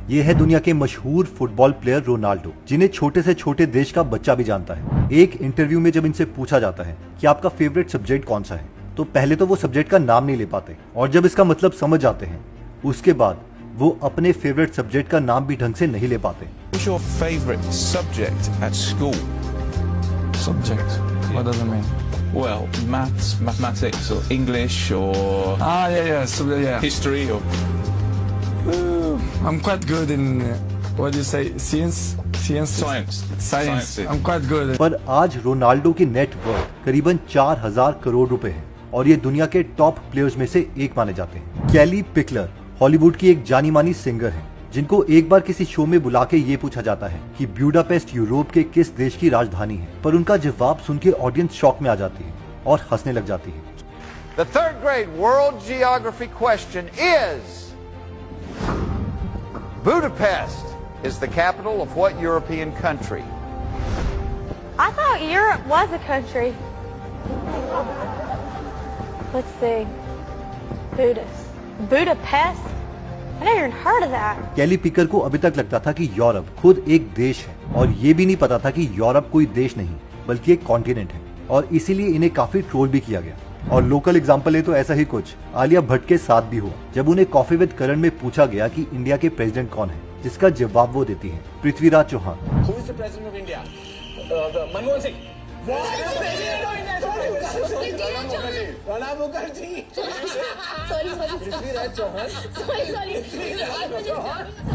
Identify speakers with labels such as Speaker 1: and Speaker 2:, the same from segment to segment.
Speaker 1: ये है दुनिया के मशहूर फुटबॉल प्लेयर रोनाल्डो, जिन्हें छोटे से छोटे देश का बच्चा भी जानता है। एक इंटरव्यू में जब इनसे पूछा जाता है कि आपका फेवरेट सब्जेक्ट कौन सा है, तो पहले तो वो सब्जेक्ट का नाम नहीं ले पाते, और जब इसका मतलब समझ जाते हैं उसके बाद वो अपने फेवरेट सब्जेक्ट का नाम भी ढंग से नहीं ले पाते।
Speaker 2: What's your favorite subject at school?
Speaker 3: Subject? What does it mean?
Speaker 2: Well, maths, mathematics, or English, or
Speaker 3: Yeah.
Speaker 2: history, or
Speaker 3: I'm quite good in what do you say?
Speaker 2: science.
Speaker 3: Science. I'm quite good.
Speaker 1: पर आज Ronaldo की net worth करीबन 4000 करोड़ रुपए है, और ये दुनिया के टॉप प्लेयर्स में से एक माने जाते हैं। कैली पिकलर हॉलीवुड की एक जानी मानी सिंगर है, जिनको एक बार किसी शो में बुला के ये पूछा जाता है कि बुडापेस्ट यूरोप के किस देश की राजधानी है, पर उनका जवाब सुन के ऑडियंस शॉक में आ जाती है और हंसने लग जाती है।
Speaker 4: The third grade world geography question is: Budapest is the capital of what European country?
Speaker 5: I thought Europe was a country. Let's see. Budapest? I never even heard of that.
Speaker 1: कैली पिकर को अभी तक लगता था कि यूरोप खुद एक देश है, और ये भी नहीं पता था कि यूरोप कोई देश नहीं बल्कि एक कॉन्टिनेंट है, और इसीलिए इन्हें काफी ट्रोल भी किया गया। और लोकल एग्जांपल है तो ऐसा ही कुछ आलिया भट्ट के साथ भी हुआ, जब उन्हें कॉफी विद करण में पूछा गया कि इंडिया के प्रेसिडेंट कौन है, जिसका जवाब वो देती हैं Prithviraj Chauhan.
Speaker 6: Who is the president of India? Manmohan Singh. Ranab Mukherjee.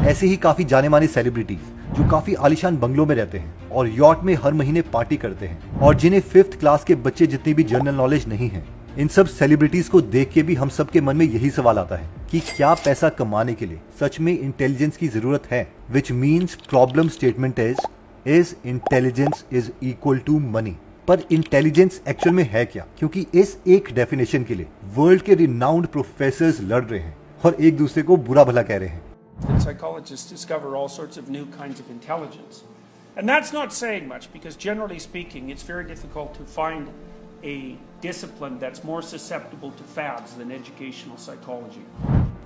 Speaker 1: ऐसे ही काफी जाने माने सेलिब्रिटीज जो काफी आलिशान बंगलों में रहते हैं और यॉट में हर महीने पार्टी करते हैं, और जिन्हें 5th क्लास के बच्चे जितनी भी जनरल नॉलेज नहीं है, इन सब सेलिब्रिटीज को देख के भी हम सब के मन में यही सवाल आता है कि क्या पैसा कमाने के लिए सच में इंटेलिजेंस की जरूरत है? Which means problem statement is intelligence is equal to money. पर इंटेलिजेंस एक्चुअल में है क्या? क्योंकि इस एक डेफिनेशन के लिए वर्ल्ड के रिनाउंड प्रोफेसर्स लड़ रहे हैं और एक दूसरे को बुरा भला कह रहे हैं।
Speaker 7: Psychologists discover all sorts of new kinds of intelligence. And that's not saying much because generally speaking it's very difficult to find a discipline that's more susceptible to fads than educational psychology.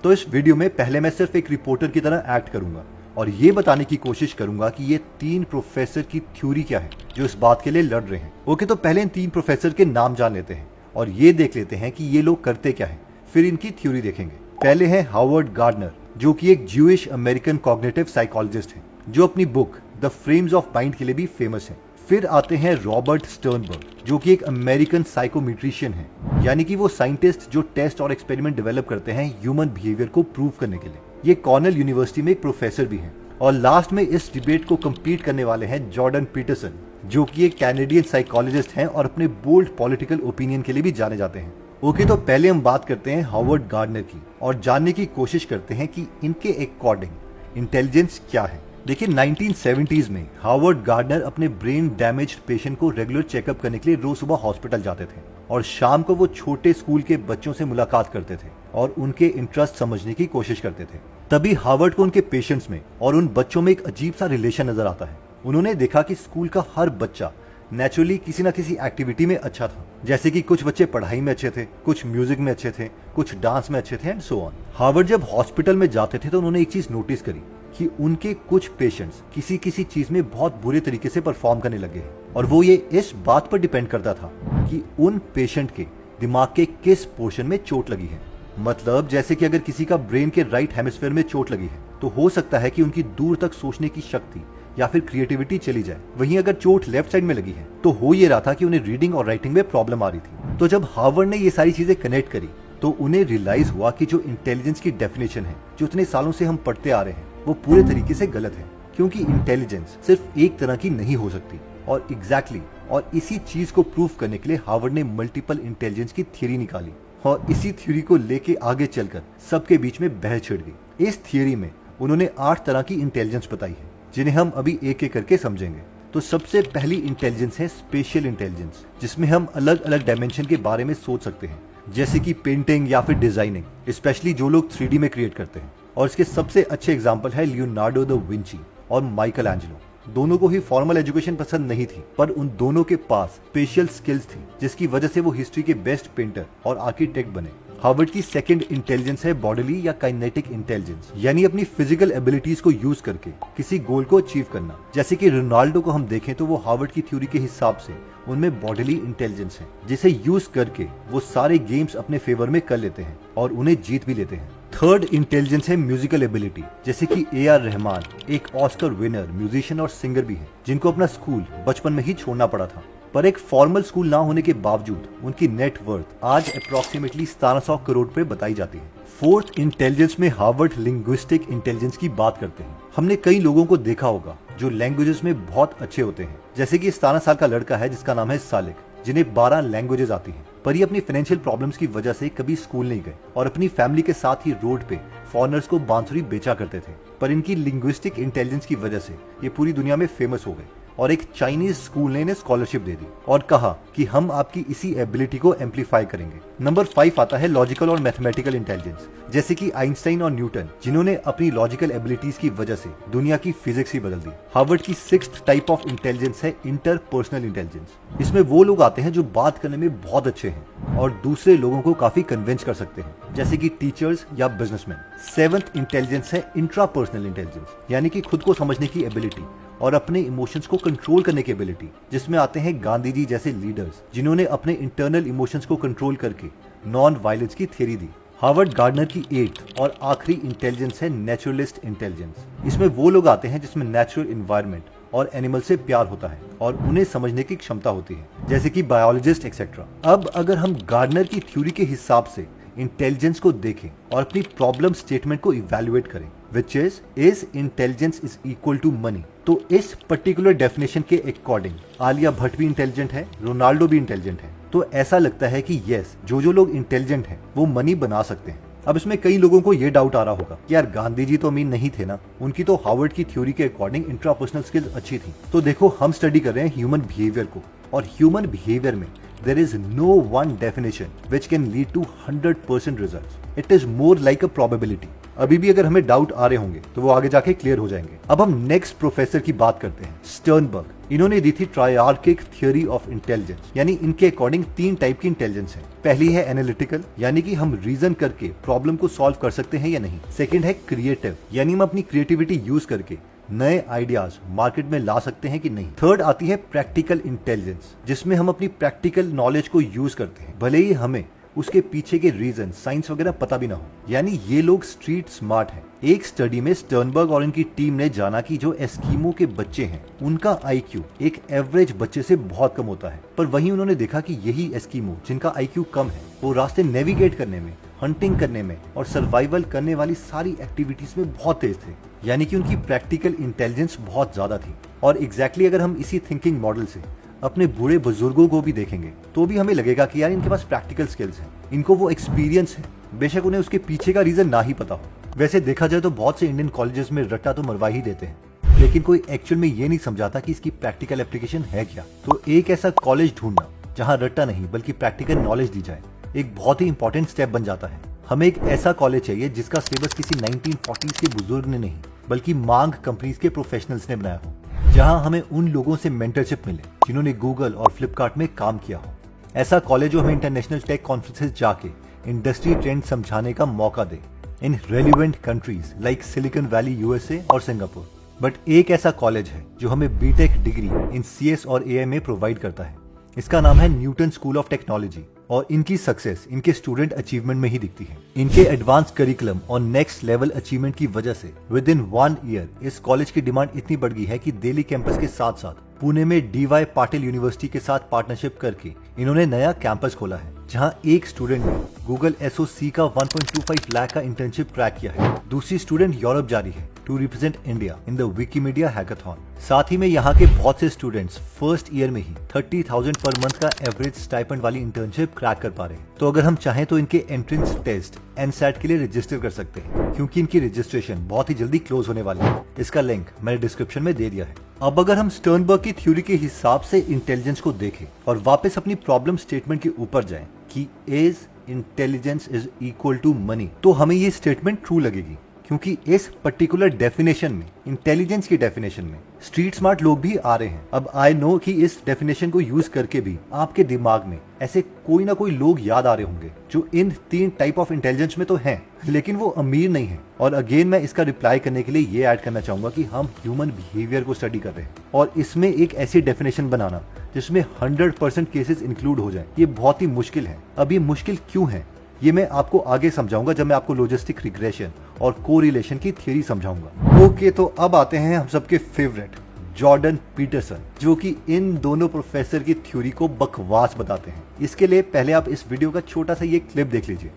Speaker 1: तो इस video में पहले मैं सिर्फ एक reporter की तरह act करूंगा और ये बताने की कोशिश करूंगा कि ये 3 प्रोफेसर की थ्योरी क्या है जो इस बात के लिए लड़ रहे हैं। ओके, तो पहले इन 3 प्रोफेसर के नाम जान लेते हैं और ये देख लेते हैं कि ये लोग करते क्या है, फिर इनकी थ्योरी देखेंगे। पहले है हावर्ड गार्डनर, जो कि एक ज्यूइश अमेरिकन कॉग्निटिव साइकोलॉजिस्ट है, जो अपनी book the frames of mind के लिए भी फेमस है। फिर आते हैं रॉबर्ट स्टर्नबर्ग, जो कि एक अमेरिकन साइकोमेट्रिशियन है, यानी कि वो साइंटिस्ट जो टेस्ट और एक्सपेरिमेंट डेवलप करते हैं ह्यूमन बिहेवियर को प्रूव करने के लिए। ये कॉर्नेल यूनिवर्सिटी में एक प्रोफेसर भी हैं। और लास्ट में इस डिबेट को कंप्लीट करने वाले हैं जॉर्डन पीटरसन, जो कि एक कैनेडियन साइकोलॉजिस्ट हैं और अपने बोल्ड पॉलिटिकल ओपिनियन के लिए भी जाने जाते हैं। ओके, तो पहले हम बात करते हैं हावर्ड गार्डनर की और जानने की कोशिश करते हैं कि इनके अकॉर्डिंग इंटेलिजेंस क्या है। देखिए, 1970s में हावर्ड गार्डनर अपने ब्रेन डैमेज्ड पेशेंट को रेगुलर चेकअप करने के लिए रोज सुबह हॉस्पिटल जाते थे और शाम को वो छोटे स्कूल के बच्चों से मुलाकात करते थे और उनके इंटरेस्ट समझने की कोशिश करते थे। तभी हावर्ड को उनके पेशेंट्स में और उन बच्चों में एक अजीब सा रिलेशन नजर आता है। उन्होंने देखा कि स्कूल का हर बच्चा नेचुरली किसी न किसी एक्टिविटी में अच्छा था, जैसे कि कुछ बच्चे पढ़ाई में अच्छे थे, कुछ म्यूजिक में अच्छे थे, कुछ डांस में अच्छे थे एंड सो ऑन। हावर्ड जब हॉस्पिटल में जाते थे तो उन्होंने एक चीज नोटिस करी कि उनके कुछ पेशेंट्स किसी किसी चीज में बहुत बुरे तरीके से परफॉर्म करने लगे हैं, और वो ये इस बात पर डिपेंड करता था कि उन पेशेंट के दिमाग के किस पोर्शन में चोट लगी है। मतलब जैसे कि अगर किसी का ब्रेन के राइट हेमिस्फीयर में चोट लगी है तो हो सकता है कि उनकी दूर तक सोचने की शक्ति या फिर क्रिएटिविटी चली जाए। वहीं अगर चोट लेफ्ट साइड में लगी है तो हो ये रहा था कि उन्हें रीडिंग और राइटिंग में प्रॉब्लम आ रही थी। तो जब हार्वर्ड ने ये सारी चीजें कनेक्ट करी तो उन्हें रियलाइज हुआ कि जो इंटेलिजेंस की डेफिनेशन है जो इतने सालों से हम पढ़ते आ रहे हैं वो पूरे तरीके से गलत है, क्योंकि इंटेलिजेंस सिर्फ एक तरह की नहीं हो सकती। और एग्जैक्टली और इसी चीज को प्रूव करने के लिए हार्वर्ड ने मल्टीपल इंटेलिजेंस की थ्योरी निकाली और इसी थ्योरी को लेके आगे चलकर सबके बीच में बहस छिड़ गई। इस थ्योरी में उन्होंने 8 तरह की इंटेलिजेंस बताई है, जिन्हें हम अभी एक एक करके समझेंगे। तो सबसे पहली इंटेलिजेंस है स्पेशियल इंटेलिजेंस, जिसमें हम अलग अलग डायमेंशन के बारे में सोच सकते हैं, जैसे कि पेंटिंग या फिर डिजाइनिंग, स्पेशली जो लोग 3D में क्रिएट करते हैं। और इसके सबसे अच्छे एग्जाम्पल है लियोनार्डो द विंची और माइकल एंजेलो। दोनों को ही फॉर्मल एजुकेशन पसंद नहीं थी, पर उन दोनों के पास स्पेशल स्किल्स थी, जिसकी वजह से वो हिस्ट्री के बेस्ट पेंटर और आर्किटेक्ट बने। हार्वर्ड की सेकंड इंटेलिजेंस है बॉडीली या काइनेटिक इंटेलिजेंस, यानी अपनी फिजिकल एबिलिटीज को यूज करके किसी गोल को अचीव करना। जैसे कि रोनाल्डो को हम देखें तो वो हार्वर्ड की थ्योरी के हिसाब से उनमें बॉडीली इंटेलिजेंस है, जिसे यूज करके वो सारे गेम्स अपने फेवर में कर लेते हैं और उन्हें जीत भी लेते हैं। थर्ड इंटेलिजेंस है म्यूजिकल एबिलिटी, जैसे कि ए.आर. रहमान एक ऑस्कर विनर म्यूजिशियन और सिंगर भी है, जिनको अपना स्कूल बचपन में ही छोड़ना पड़ा था, पर एक फॉर्मल स्कूल ना होने के बावजूद उनकी नेट वर्थ आज अप्रोक्सीमेटली 1700 करोड़ पे बताई जाती है। फोर्थ इंटेलिजेंस में हार्वर्ड लिंग्विस्टिक इंटेलिजेंस की बात करते हैं। हमने कई लोगों को देखा होगा जो लैंग्वेजेस में बहुत अच्छे होते हैं, जैसे कि 17 साल का लड़का है जिसका नाम है सालिक, जिन्हें 12 लैंग्वेजेस आती हैं, पर ये अपनी फाइनेंशियल प्रॉब्लम्स की वजह से कभी स्कूल नहीं गए और अपनी फैमिली के साथ ही रोड पे फॉरेनर्स को बांसुरी बेचा करते थे। पर इनकी लिंग्विस्टिक इंटेलिजेंस की वजह से ये पूरी दुनिया में फेमस हो गए और एक चाइनीज स्कूल ने इन्हें स्कॉलरशिप दे दी और कहा कि हम आपकी इसी एबिलिटी को एम्पलीफाई करेंगे। नंबर 5 आता है लॉजिकल और मैथमेटिकल इंटेलिजेंस, जैसे कि आइंस्टाइन और न्यूटन, जिन्होंने अपनी लॉजिकल एबिलिटीज की वजह से दुनिया की फिजिक्स ही बदल दी। हार्वर्ड की 6th टाइप ऑफ इंटेलिजेंस है इंटरपर्सनल इंटेलिजेंस। इसमें वो लोग आते हैं जो बात करने में बहुत अच्छे हैं और दूसरे लोगों को काफी कन्विंस कर सकते हैं, जैसे कि टीचर्स या बिजनेसमैन। 7th इंटेलिजेंस है इंट्रापर्सनल इंटेलिजेंस, यानी कि खुद को समझने की एबिलिटी और अपने इमोशंस को कंट्रोल करने की एबिलिटी, जिसमें आते हैं गांधी जी जैसे लीडर्स, जिन्होंने अपने इंटरनल इमोशंस को कंट्रोल करके नॉन वायलेंस की थ्योरी दी। हार्वर्ड गार्डनर की 8th और आखिरी इंटेलिजेंस है नेचुरलिस्ट इंटेलिजेंस। इसमें वो लोग आते हैं जिसमें नेचुरल एनवायरनमेंट और एनिमल से प्यार होता है और उन्हें समझने की क्षमता होती है, जैसे कि बायोलॉजिस्ट एक्सेट्रा। अब अगर हम गार्डनर की थ्योरी के हिसाब से इंटेलिजेंस को देखें और अपनी प्रॉब्लम स्टेटमेंट को इवैल्यूएट करें, which is intelligence is equal to money, तो इस पर्टिकुलर डेफिनेशन के अकॉर्डिंग आलिया भट्ट भी इंटेलिजेंट है, रोनाल्डो भी इंटेलिजेंट है। तो ऐसा लगता है कि यस, जो लोग इंटेलिजेंट हैं वो मनी बना सकते हैं। अब इसमें कई लोगों को ये डाउट आ रहा होगा कि यार गांधी जी तो अमीर नहीं थे ना, उनकी तो हार्वर्ड की थ्योरी के अकॉर्डिंग इंट्रापर्सनल स्किल्स अच्छी थी। तो देखो, हम स्टडी कर रहे हैं ह्यूमन बिहेवियर को, और ह्यूमन बिहेवियर में there is no one definition which can lead to 100% results. It is more like a probability. अभी भी अगर हमें डाउट आ रहे होंगे तो वो आगे जाके क्लियर हो जाएंगे। अब हम नेक्स्ट प्रोफेसर की बात करते हैं, स्टर्नबर्ग। इन्होंने दी थी ट्रायआर्किक थ्योरी ऑफ इंटेलिजेंस, यानी इनके अकॉर्डिंग 3 टाइप की इंटेलिजेंस है। पहली है एनालिटिकल, यानी कि हम रीजन करके प्रॉब्लम को सॉल्व कर सकते हैं या नहीं। सेकंड है क्रिएटिव, यानी हम अपनी क्रिएटिविटी यूज करके नए आइडियाज मार्केट में ला सकते हैं कि नहीं। थर्ड आती है प्रैक्टिकल इंटेलिजेंस, जिसमें हम अपनी प्रैक्टिकल नॉलेज को यूज करते हैं, भले ही हमें उसके पीछे के रीजन साइंस वगैरह पता भी ना हो, यानी ये लोग स्ट्रीट स्मार्ट हैं। एक स्टडी में स्टर्नबर्ग और इनकी टीम ने जाना कि जो एस्कीमो के बच्चे हैं उनका आईक्यू एक एवरेज बच्चे से बहुत कम होता है, पर वहीं उन्होंने देखा कि यही एस्कीमो जिनका आईक्यू कम है वो रास्ते नेविगेट करने में, हंटिंग करने में और सर्वाइवल करने वाली सारी एक्टिविटीज में बहुत तेज थे, यानी कि उनकी प्रैक्टिकल इंटेलिजेंस बहुत ज्यादा थी। और एग्जैक्टली अगर हम इसी थिंकिंग मॉडल से अपने बूढ़े बुजुर्गों को भी देखेंगे तो भी हमें लगेगा कि यार इनके पास प्रैक्टिकल स्किल्स हैं, इनको वो एक्सपीरियंस है, बेशक उन्हें उसके पीछे का रीजन ना ही पता हो। वैसे देखा जाए तो बहुत से इंडियन कॉलेजेस में रट्टा तो मरवा ही देते हैं, लेकिन कोई एक्चुअल में ये नहीं समझाता कि इसकी प्रैक्टिकल एप्लीकेशन है क्या। तो एक ऐसा कॉलेज ढूंढना जहाँ रट्टा नहीं बल्कि प्रैक्टिकल नॉलेज दी जाए एक बहुत ही इंपॉर्टेंट स्टेप बन जाता है। हमें एक ऐसा कॉलेज चाहिए जिसका सिलेबस किसी 1940s के बुजुर्ग ने नहीं बल्कि मांग कंपनीज के प्रोफेशनल्स ने बनाया हो, जहां हमें उन लोगों से मेंटरशिप मिले जिन्होंने गूगल और फ्लिपकार्ट में काम किया हो। ऐसा कॉलेज जो हमें इंटरनेशनल टेक कॉन्फ्रेंसेस जाके इंडस्ट्री ट्रेंड समझाने का मौका दे in relevant countries like Silicon Valley USA और सिंगापुर। बट एक ऐसा कॉलेज है जो हमें बीटेक डिग्री इन सीएस और एआई में प्रोवाइड करता है। इसका नाम है न्यूटन स्कूल ऑफ टेक्नोलॉजी और इनकी सक्सेस इनके स्टूडेंट अचीवमेंट में ही दिखती है। इनके एडवांस करिकुलम और नेक्स्ट लेवल अचीवमेंट की वजह से विद इन 1 ईयर इस कॉलेज की डिमांड इतनी बढ़ गई है कि दिल्ली कैंपस के साथ साथ पुणे में डीवाई पाटिल यूनिवर्सिटी के साथ पार्टनरशिप करके इन्होंने नया कैंपस खोला है, जहां एक स्टूडेंट ने गूगल एसओसी का 1.25 लाख का इंटर्नशिप क्रैक किया है। दूसरी स्टूडेंट यूरोप जा रही है to represent India in the Wikimedia hackathon. साथ ही में यहाँ के बहुत से स्टूडेंट्स फर्स्ट ईयर में ही 30,000 पर मंथ का एवरेज स्टाइपेंड वाली इंटर्नशिप क्रैक कर पा रहे हैं। तो अगर हम चाहें तो इनके एंट्रेंस टेस्ट एनसैट के लिए रजिस्टर कर सकते हैं, क्योंकि इनकी रजिस्ट्रेशन बहुत ही जल्दी क्लोज होने वाली है। इसका लिंक मैंने डिस्क्रिप्शन में दे दिया है। अब अगर हम स्टर्नबर्ग की थ्योरी के हिसाब से इंटेलिजेंस को देखें और वापस अपनी प्रॉब्लम स्टेटमेंट के ऊपर जाएं कि is intelligence is equal to money, तो हमें ये स्टेटमेंट ट्रू लगेगी, क्योंकि इस पर्टिकुलर डेफिनेशन में, इंटेलिजेंस की डेफिनेशन में स्ट्रीट स्मार्ट लोग भी आ रहे हैं। अब आई नो कि इस डेफिनेशन को यूज करके भी आपके दिमाग में ऐसे कोई ना कोई लोग याद आ रहे होंगे जो इन 3 टाइप ऑफ इंटेलिजेंस में तो हैं, लेकिन वो अमीर नहीं है। और अगेन मैं इसका रिप्लाई करने के लिए ये ऐड करना चाहूंगा कि हम ह्यूमन बिहेवियर को स्टडी कर रहे हैं और इसमें एक ऐसी डेफिनेशन बनाना जिसमें 100% केसेस इंक्लूड हो जाए, ये बहुत ही मुश्किल है। अब ये मुश्किल क्यों है ये मैं आपको आगे समझाऊंगा जब मैं आपको लॉजिस्टिक रिग्रेशन और कोरिलेशन की थ्योरी समझाऊंगा। ओके, तो अब आते हैं हम सबके फेवरेट जॉर्डन पीटरसन, जो कि इन दोनों प्रोफेसर की थ्योरी को बकवास बताते हैं। इसके लिए पहले आप इस वीडियो का छोटा सा ये क्लिप देख लीजिए।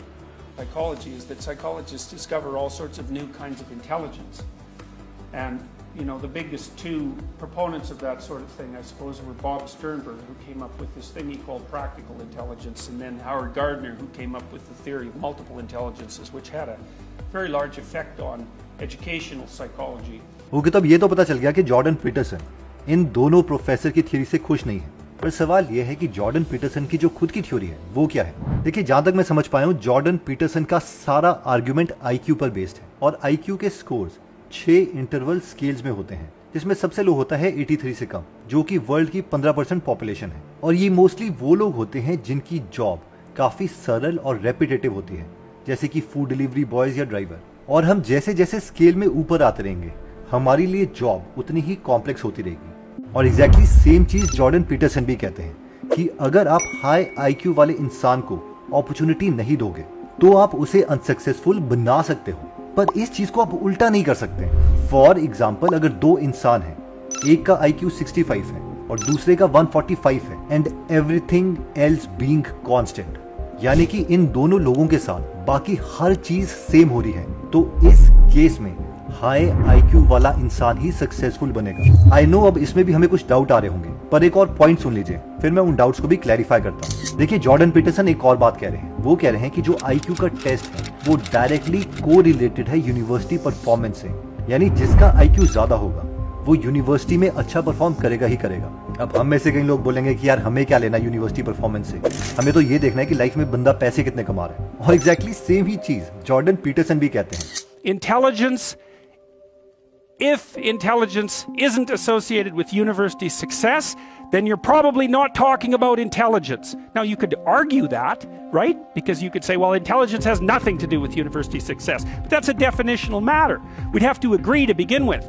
Speaker 7: Psychology is that psychologists discover all sorts of new kinds of intelligence. And, you know, the biggest two proponents of that sort of thing, I suppose, were Bob Sternberg, who came up with this thing he called practical intelligence, and then Howard Gardner, who came up with the theory of multiple intelligences, which had a very large effect on educational psychology.
Speaker 1: Okay, तब ये तो पता चल गया कि Jordan Peterson इन दोनों professor की theory से खुश नहीं है, पर सवाल यह है कि जॉर्डन पीटरसन की जो खुद की थ्योरी है वो क्या है। देखिए, जहां तक मैं समझ पाया हूं, जॉर्डन पीटरसन का सारा आर्ग्यूमेंट आईक्यू पर बेस्ड है और आईक्यू के स्कोर्स 6 इंटरवल स्केल्स में होते हैं, जिसमें सबसे लो होता है 83 से कम, जो कि वर्ल्ड की 15% पॉपुलेशन है। और ये मोस्टली वो लोग होते हैं जिनकी जॉब काफी सरल और रेपिटेटिव होती है, जैसे कि फूड डिलीवरी बॉयज या ड्राइवर। और हम जैसे जैसे स्केल में ऊपर आते रहेंगे, हमारे लिए जॉब उतनी ही कॉम्प्लेक्स होती रहेगी। और एग्जैक्टली सेम चीज जॉर्डन पीटरसन भी कहते हैं कि अगर आप हाई आईक्यू वाले इंसान को अपॉर्चुनिटी नहीं दोगे तो आप उसे अनसक्सेसफुल बना सकते हो, पर इस चीज को आप उल्टा नहीं कर सकते। फॉर एग्जाम्पल, अगर 2 इंसान हैं, एक का IQ 65 है और दूसरे का 145 है, and everything else being constant, यानी कि इन दोनों लोगों के साथ बाकी हर चीज सेम हो रही है, तो इस केस में हाई IQ वाला इंसान ही सक्सेसफुल बनेगा। आई नो अब इसमें भी हमें कुछ डाउट आ रहे होंगे, पर एक और पॉइंट सुन लीजिए, फिर मैं उन डाउट्स को भी क्लैरिफाई करता हूँ। देखिए, जॉर्डन पीटरसन एक और बात कह रहे हैं। वो कह रहे हैं कि जो IQ का टेस्ट है वो डायरेक्टली कोरिलेटेड है यूनिवर्सिटी परफॉर्मेंस से, यानी जिसका IQ ज्यादा होगा वो यूनिवर्सिटी में अच्छा परफॉर्म करेगा ही करेगा। अब हम में से कई लोग बोलेंगे कि यार हमें क्या लेना यूनिवर्सिटी परफॉर्मेंस से, हमें तो ये देखना है कि लाइफ में बंदा पैसे कितने कमा रहा है। और एग्जैक्टली सेम ही चीज जॉर्डन पीटरसन भी कहते हैं।
Speaker 7: Intelligence, if intelligence isn't associated with university success, then you're probably not talking about intelligence. Now, you could argue that, right? Because you could say, well, intelligence has nothing to do with university success. But that's a definitional matter. We'd have to agree to begin with.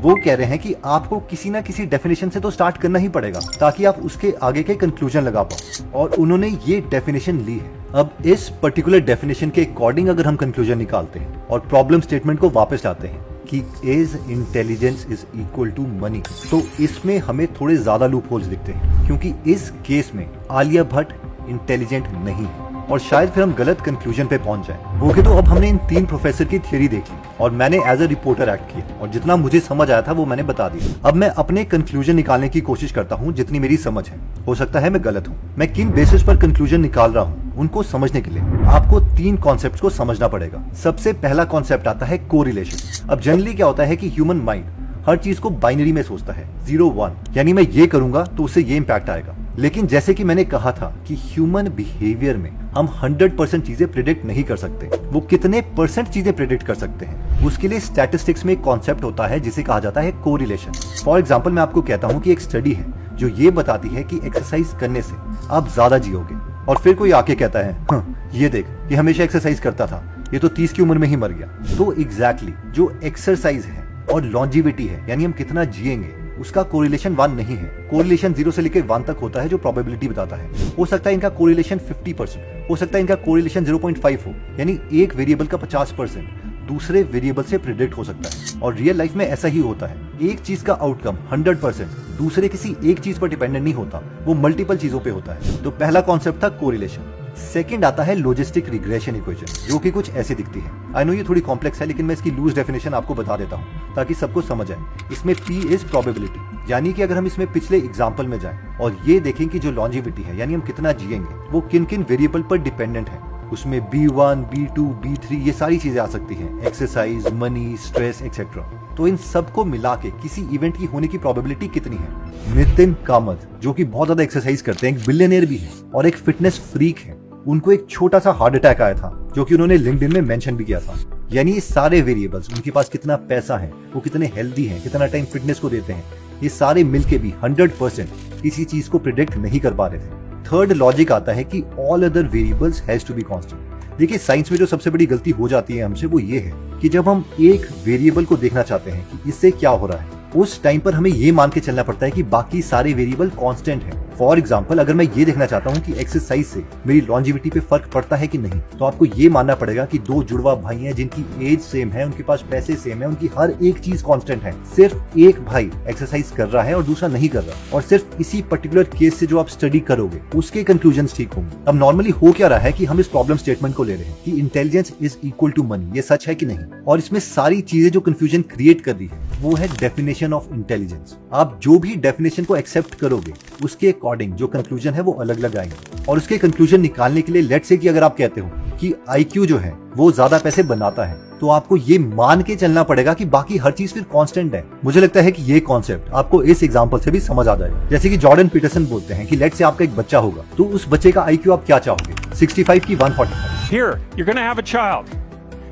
Speaker 1: वो कह रहे हैं कि आपको किसी ना किसी definition से तो स्टार्ट करना ही पड़ेगा ताकि आप उसके आगे के कंक्लूजन लगा पाओ, और उन्होंने ये डेफिनेशन ली है। अब इस पर्टिकुलर डेफिनेशन के अकॉर्डिंग अगर हम कंक्लूजन निकालते हैं और प्रॉब्लम स्टेटमेंट को वापस लाते हैं कि is intelligence is equal to money, तो इसमें हमें थोड़े ज्यादा लूप होल्स दिखते हैं, क्योंकि इस केस में आलिया भट्ट इंटेलिजेंट नहीं है और शायद फिर हम गलत कंक्लूजन पे पहुंच जाएं। ओके, तो अब हमने इन 3 प्रोफेसर की थ्योरी देख ली और मैंने एज अ रिपोर्टर एक्ट किया और जितना मुझे समझ आया था वो मैंने बता दिया। अब मैं अपने कंक्लूजन निकालने की कोशिश करता हूँ जितनी मेरी समझ है। हो सकता है मैं गलत हूँ। मैं किन बेसिस पर कंक्लूजन निकाल रहा हूँ उनको समझने के लिए आपको 3 कॉन्सेप्ट्स को समझना पड़ेगा। सबसे पहला कॉन्सेप्ट आता है कोरिलेशन। अब जनरली क्या होता है कि ह्यूमन माइंड हर चीज को बाइनरी में सोचता है, 0-1, यानी मैं ये करूंगा तो उससे ये इंपैक्ट आएगा। लेकिन जैसे कि मैंने कहा था कि ह्यूमन बिहेवियर में हम 100% चीजें प्रिडिक्ट नहीं कर सकते। वो कितने % चीजें प्रिडिक्ट कर सकते हैं, उसके लिए स्टैटिस्टिक्स में एक कॉन्सेप्ट होता है जिसे कहा जाता है कोरिलेशन। फॉर एग्जाम्पल, मैं आपको कहता हूँ कि एक स्टडी है जो ये बताती है कि एक्सरसाइज करने से आप ज्यादा जियोगे, और फिर कोई आके कहता है ये देख, ये हमेशा एक्सरसाइज करता था, ये तो 30 की उम्र में ही मर गया। तो एग्जैक्टली जो एक्सरसाइज है और लॉन्जिविटी है, यानी हम कितना जिएंगे, उसका कोरिलेशन 1 नहीं है। कोरिलेशन 0 से लेकर 1 तक होता है जो प्रोबेबिलिटी बताता है। हो सकता है इनका कोरिलेशन 50%, हो सकता है इनका कोरिलेशन 0.5 हो, यानी एक वेरिएबल का 50% दूसरे वेरिएबल से प्रिडिक्ट हो सकता है। और रियल लाइफ में ऐसा ही होता है। एक चीज का आउटकम 100% दूसरे किसी एक चीज पर डिपेंडेंट नहीं होता, वो मल्टीपल चीजों पे होता है। तो पहला कॉन्सेप्ट था कोरिलेशन। सेकंड आता है लॉजिस्टिक रिग्रेशन इक्वेशन, जो कि कुछ ऐसी दिखती है। आई नो ये थोड़ी कॉम्प्लेक्स है, लेकिन मैं इसकी लूज डेफिनेशन आपको बता देता हूँ ताकि सबको समझ आए। इसमें P इज प्रोबेबिलिटी, यानी कि अगर हम इसमें पिछले एग्जाम्पल में जाएं और ये देखें कि जो लॉन्जिविटी है, यानी हम कितना जिएंगे, वो किन किन वेरिएबल पर डिपेंडेंट है, उसमें B1, B2, B3 ये सारी चीजें आ सकती हैं, एक्सरसाइज, मनी, स्ट्रेस एक्सेट्रा। तो इन सबको मिला के किसी इवेंट की होने की प्रोबेबिलिटी कितनी है। नितिन कामत, जो कि बहुत ज्यादा एक्सरसाइज करते हैं, एक बिलियनियर भी है और एक फिटनेस फ्रीक है, उनको एक छोटा सा हार्ट अटैक आया था जो कि उन्होंने लिंक्डइन में मेंशन भी किया था। यानी ये सारे वेरिएबल्स, उनके पास कितना पैसा है, वो कितने हेल्दी हैं, कितना टाइम फिटनेस को देते हैं, ये सारे मिलके भी 100% किसी चीज को प्रिडिक्ट नहीं कर पा रहे थे। थर्ड लॉजिक आता है कि all other variables has to be constant. देखिए साइंस में जो सबसे बड़ी गलती हो जाती है हमसे वो ये है कि जब हम एक वेरिएबल को देखना चाहते हैं कि इससे क्या हो रहा है, उस टाइम पर हमें ये मान के चलना पड़ता है कि बाकी सारे वेरिएबल कांस्टेंट हैं। फॉर एग्जांपल, अगर मैं ये देखना चाहता हूँ कि एक्सरसाइज से मेरी लॉन्जिविटी पे फर्क पड़ता है कि नहीं, तो आपको ये मानना पड़ेगा कि दो जुड़वा भाई हैं जिनकी एज सेम है, उनके पास पैसे सेम है, उनकी हर एक चीज कांस्टेंट है। सिर्फ एक भाई एक्सरसाइज कर रहा है और दूसरा नहीं कर रहा, और सिर्फ इसी पर्टिकुलर केस से जो आप स्टडी करोगे उसके कंक्लूजन्स ठीक होंगे। अब नॉर्मली हो क्या रहा है कि हम इस प्रॉब्लम स्टेटमेंट को ले रहे हैं कि intelligence is equal to money, ये सच है कि नहीं, और इसमें सारी चीजें जो कंफ्यूजन क्रिएट कर रही है वो है डेफिनेशन ऑफ इंटेलिजेंस। आप जो भी डेफिनेशन को एक्सेप्ट करोगे उसके अकॉर्डिंग जो कंक्लूजन है वो अलग अलग आएंगे, और उसके कंक्लूजन निकालने के लिए लेट्स से कि अगर आप कहते हो कि IQ जो है वो ज्यादा पैसे बनाता है, तो आपको ये मान के चलना पड़ेगा कि बाकी हर चीज फिर कांस्टेंट है। मुझे लगता है कि ये कॉन्सेप्ट आपको इस एग्जांपल से भी समझ आ जाएगा। जैसे कि जॉर्डन पीटरसन बोलते हैं कि लेट्स से आपका एक बच्चा होगा, तो उस बच्चे का IQ आप क्या चाहोगे, 65 की 145?
Speaker 7: Here, you're going to have a child.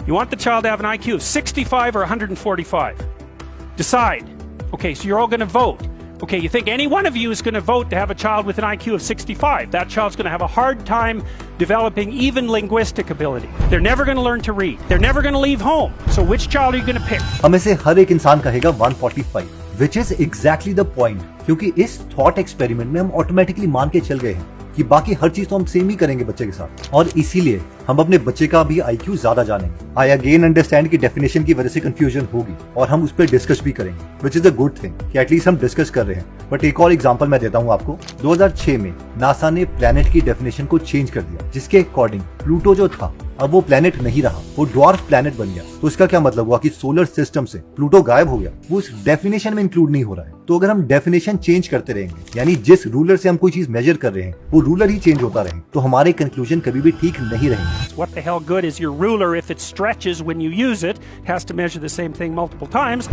Speaker 7: You want the child to have an IQ of 65 or 145. Decide. Okay, so you're all going to vote. Okay, you think any one of you is going to vote to have a child with an IQ of 65. That child's going to have a hard time developing even linguistic ability. They're never going to learn to read. They're never going to leave home. So which child are you going to pick?
Speaker 1: हमें से हर एक इंसान कहेगा 145, which is exactly the point, क्योंकि इस thought experiment में हम automatically मान के चल गए हैं कि बाकी हर चीज तो हम सेम ही करेंगे बच्चे के साथ, और इसीलिए हम अपने बच्चे का भी IQ ज्यादा जानेंगे। आई अगेन अंडरस्टैंड कि डेफिनेशन की वजह से कंफ्यूजन होगी और हम उस पर डिस्कस भी करेंगे, which is a good thing कि एटलीस्ट हम डिस्कस कर रहे हैं। बट एक और एग्जांपल मैं देता हूं आपको। 2006 में नासा ने प्लेनेट की डेफिनेशन को चेंज कर दिया, जिसके अकॉर्डिंग प्लूटो जो था अब वो प्लेनेट नहीं रहा, वो ड्वार्फ प्लेनेट बन गया। तो इसका क्या मतलब हुआ कि सोलर सिस्टम से प्लूटो गायब हो गया, वो इस डेफिनेशन में इंक्लूड नहीं हो रहा है। तो अगर हम डेफिनेशन चेंज करते रहेंगे, यानी जिस रूलर से हम कोई चीज मेजर कर रहे हैं वो रूलर ही चेंज होता रहे, तो हमारे कंक्लूजन कभी भी ठीक नहीं रहेंगे।
Speaker 7: What the hell good is your ruler if it stretches when you use it, has to measure the same thing multiple times?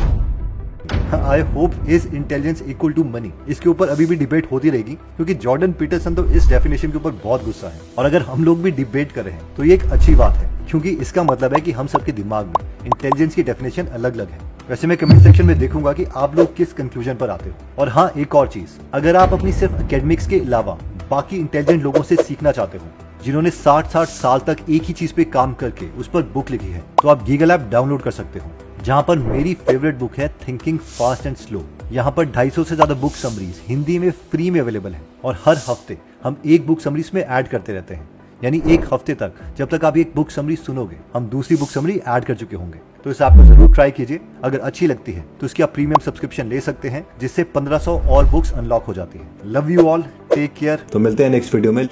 Speaker 1: I hope is intelligence equal to money, इसके ऊपर अभी भी डिबेट होती रहेगी, क्योंकि जॉर्डन पीटरसन तो इस definition के ऊपर बहुत गुस्सा है। और अगर हम लोग भी डिबेट कर रहे हैं तो ये एक अच्छी बात है, क्योंकि इसका मतलब है कि हम सबके दिमाग में इंटेलिजेंस की डेफिनेशन अलग अलग है। वैसे मैं कमेंट सेक्शन में देखूंगा कि आप लोग किस कंक्लूजन पर आते हो। और हाँ, एक और चीज, अगर आप अपनी सिर्फ एकेडमिक्स के अलावा बाकी इंटेलिजेंट लोगों से सीखना चाहते हो जिन्होंने 60-60 साल तक एक ही चीज पे काम करके उस पर बुक लिखी है, तो आप गीगल ऐप डाउनलोड कर सकते हो, जहाँ पर मेरी फेवरेट बुक है थिंकिंग फास्ट एंड स्लो। यहाँ पर 250 से ज्यादा बुक समरीज हिंदी में फ्री में अवेलेबल है, और हर हफ्ते हम एक बुक समरीज में ऐड करते रहते हैं। यानी एक हफ्ते तक जब तक आप एक बुक समरी सुनोगे, हम दूसरी बुक समरी ऐड कर चुके होंगे। तो इस ऐप को जरूर ट्राई कीजिए। अगर अच्छी लगती है तो इसकी आप प्रीमियम सब्सक्रिप्शन ले सकते हैं, जिससे 1500 और बुक्स अनलॉक हो जाती है। Love you all, take care.
Speaker 8: तो मिलते हैं नेक्स्ट वीडियो में।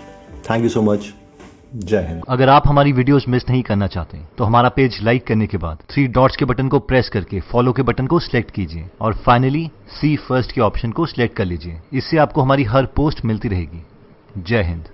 Speaker 8: Thank you so much. जय हिंद।
Speaker 9: अगर आप हमारी वीडियोस मिस नहीं करना चाहते तो हमारा पेज लाइक करने के बाद 3 डॉट्स के बटन को प्रेस करके फॉलो के बटन को सिलेक्ट कीजिए, और फाइनली सी फर्स्ट के ऑप्शन को सिलेक्ट कर लीजिए। इससे आपको हमारी हर पोस्ट मिलती रहेगी। जय हिंद।